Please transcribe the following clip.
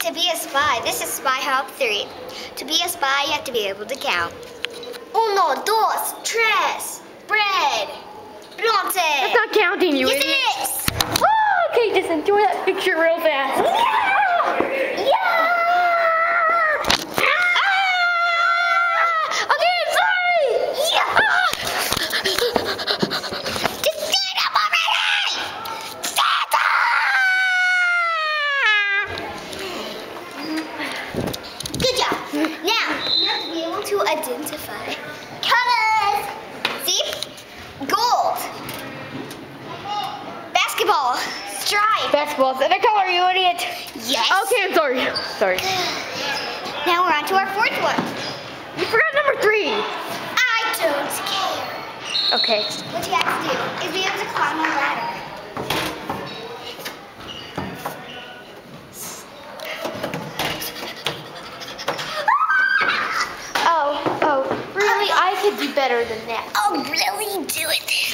To be a spy, this is Spy Hub 3. To be a spy, you have to be able to count. Uno, dos, tres, bread, bronce. That's not counting, you idiot. Yes, it is. Oh, okay, just enjoy that picture real fast. Yeah! Yeah! Okay, I'm sorry! Yeah! Just stand up already! Stand up! Good job. Now, you have to be able to identify colors. See? Gold. Basketball. Stripe. Basketball's the color, you idiot. Yes. Okay, I'm sorry. Sorry. Now we're on to our fourth one. You forgot number 3. I don't care. Okay. What you have to do is be able to climb a ladder. Oh, really? I could do better than that. Oh, really? Do it.